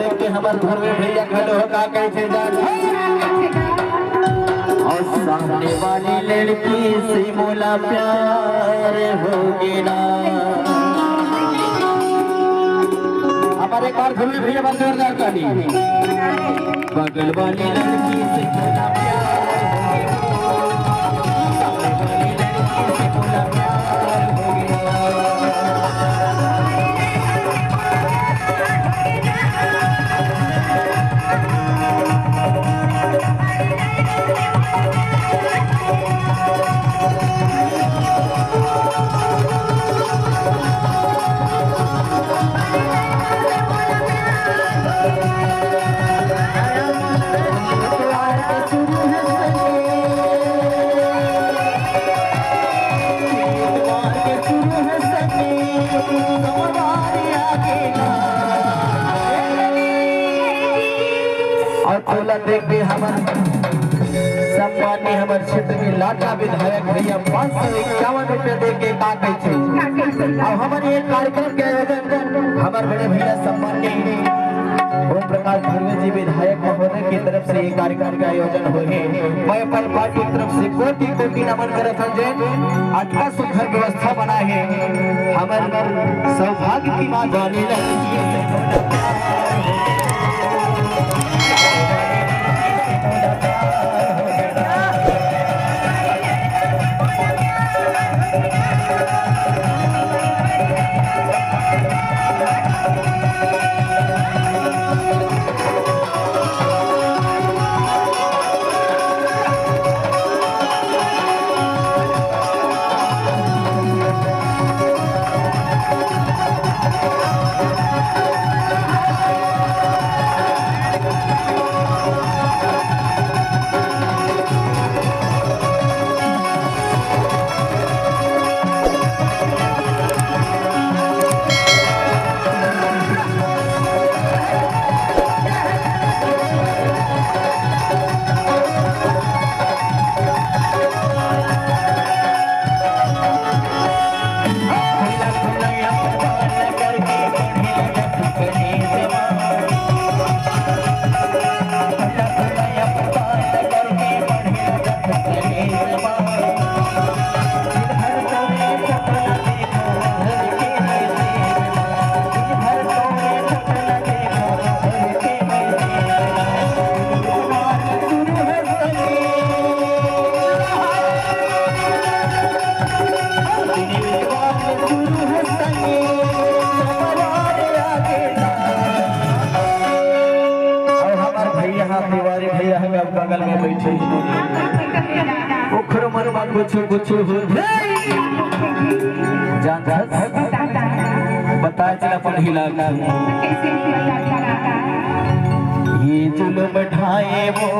देख के हमार घर में भैया खड़े हो का कैसे जान और सामने वाली लड़की से मोला प्यार होगी ना। हमारे एक बार घर में भैया बात जोरदार ताली। बगल वाली लड़की से मोला प्यार देख के हमारे सम्मानी हमारे क्षेत्र में लाटा विधायक भैया 551 रुपया दे के का कहते और हमारे एक कार्यक्रम के आयोजन हमारे बड़े भैया सम्मानी ओम प्रकाश धर्मे जी विधायक महोदय की तरफ से ये कार्यक्रम का आयोजन हो है। मैं अपन पार्टी की तरफ से कोटि कोटि नमन करत हूं जे अच्छा सुंदर व्यवस्था बना है हमारे सौभाग्य की मां जानी लड़की से बगल में बैठे ओखर मन में कुछ कुछ हो जान बताए चला अपन हिला ये जुल्म ढाए वो